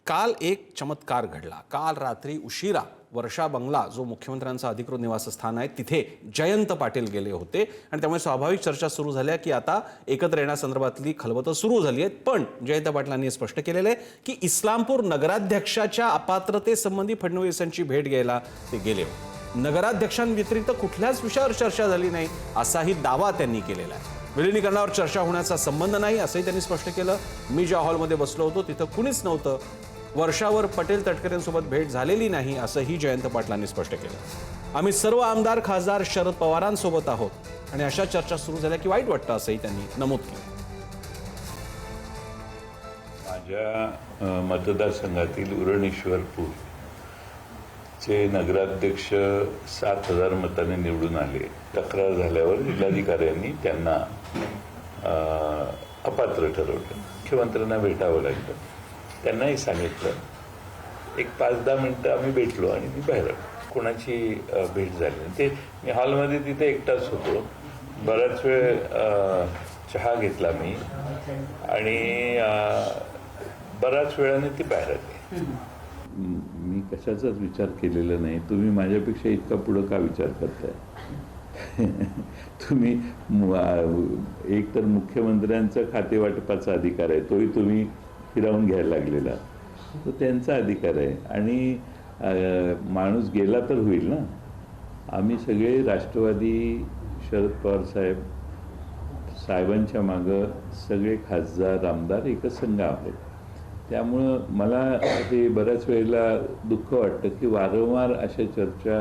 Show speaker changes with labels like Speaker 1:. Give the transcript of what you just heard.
Speaker 1: काल एक चमत्कार घडला। काल रात्री उशिरा वर्षा बंगला जो मुख्यमंत्र्यांचं अधिकृत निवासस्थान आहे तिथे जयंत पाटील गेले होते आणि त्यामुळे स्वाभाविक चर्चा सुरू झाल्या की आता एकत्र येण्यासंदर्भातली खलबतं सुरू झाली आहेत। पण जयंत पाटलांनी स्पष्ट केलेलं आहे की इस्लामपूर नगराध्यक्षाच्या अपात्रतेसंबंधी फडणवीसांची भेट घ्यायला ते गेले होते। नगराध्यक्षांव्यतिरिक्त कुठल्याच विषयावर चर्चा झाली नाही असाही दावा त्यांनी केलेला आहे। विलिनीकरणावर चर्चा होण्याचा संबंध नाही असंही त्यांनी स्पष्ट केलं। मी ज्या हॉलमध्ये बसलो होतो तिथं कुणीच नव्हतं। वर्षावर पटेल तटकरेंसोबत भेट झालेली नाही असंही जयंत पाटलांनी स्पष्ट केलं। आम्ही सर्व आमदार खासदार शरद पवारांसोबत आहोत आणि अशा चर्चा सुरू झाल्या की वाईट वाटतं असंही त्यांनी नमूद केलं।
Speaker 2: माझ्या मतदारसंघातील उरणेश्वरपूर चे नगराध्यक्ष 7,000 मतांनी निवडून आले। तक्रार झाल्यावर जिल्हाधिकाऱ्यांनी त्यांना अपात्र ठरवलं। मुख्यमंत्र्यांना भेटावं लागलं। त्यांनाही सांगितलं। एक 5-10 मिनिटं आम्ही भेटलो आणि मी बाहेर आलो। कोणाची भेट झाली ते मी हॉलमध्ये तिथे एकटाच होतो। बराच वेळ चहा घेतला मी आणि बराच वेळाने ती बाहेर आली। मी कशाचाच विचार केलेला नाही। तुम्ही माझ्यापेक्षा इतका पुढं का विचार करताय? तुम्ही एक तर मुख्यमंत्र्यांचा खातेवाटपाचा अधिकार आहे, तोही तुम्ही फिरवून घ्यायला लागलेला, तो त्यांचा अधिकार आहे आणि माणूस गेला तर होईल ना। आम्ही सगळे राष्ट्रवादी शरद पवार साहेबांच्या मागं सगळे खासदार आमदार एकच संघ आहोत। त्यामुळं मला ते बऱ्याच वेळेला दुःख वाटतं की वारंवार अशा चर्चा